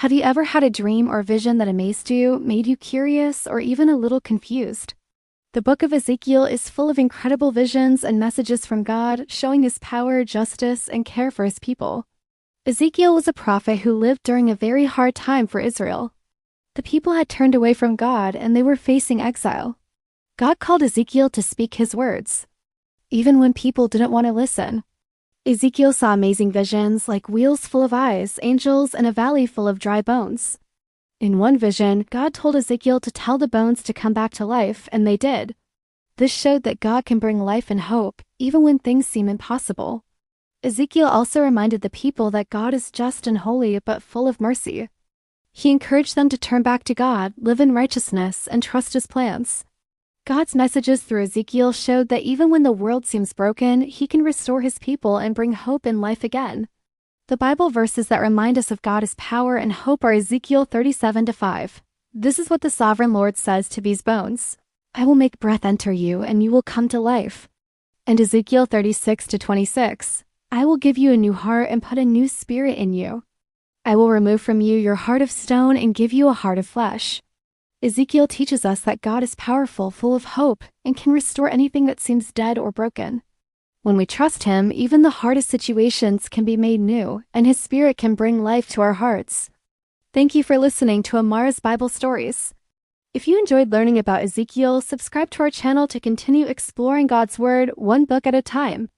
Have you ever had a dream or vision that amazed you, made you curious, or even a little confused? The Book of Ezekiel is full of incredible visions and messages from God, showing his power, justice, and care for his people. Ezekiel was a prophet who lived during a very hard time for Israel. The people had turned away from God and they were facing exile. God called Ezekiel to speak his words, even when people didn't want to listen. Ezekiel saw amazing visions like wheels full of eyes, angels, and a valley full of dry bones. In one vision, God told Ezekiel to tell the bones to come back to life, and they did. This showed that God can bring life and hope, even when things seem impossible. Ezekiel also reminded the people that God is just and holy, but full of mercy. He encouraged them to turn back to God, live in righteousness, and trust his plans. God's messages through Ezekiel showed that even when the world seems broken, he can restore his people and bring hope and life again. The Bible verses that remind us of God's power and hope are Ezekiel 37:5. This is what the sovereign Lord says to these bones: I will make breath enter you, and you will come to life. And Ezekiel 36:26. I will give you a new heart and put a new spirit in you. I will remove from you your heart of stone and give you a heart of flesh. Ezekiel teaches us that God is powerful, full of hope, and can restore anything that seems dead or broken. When we trust him, even the hardest situations can be made new, and his spirit can bring life to our hearts. Thank you for listening to Amara's Bible Stories. If you enjoyed learning about Ezekiel, subscribe to our channel to continue exploring God's Word one book at a time.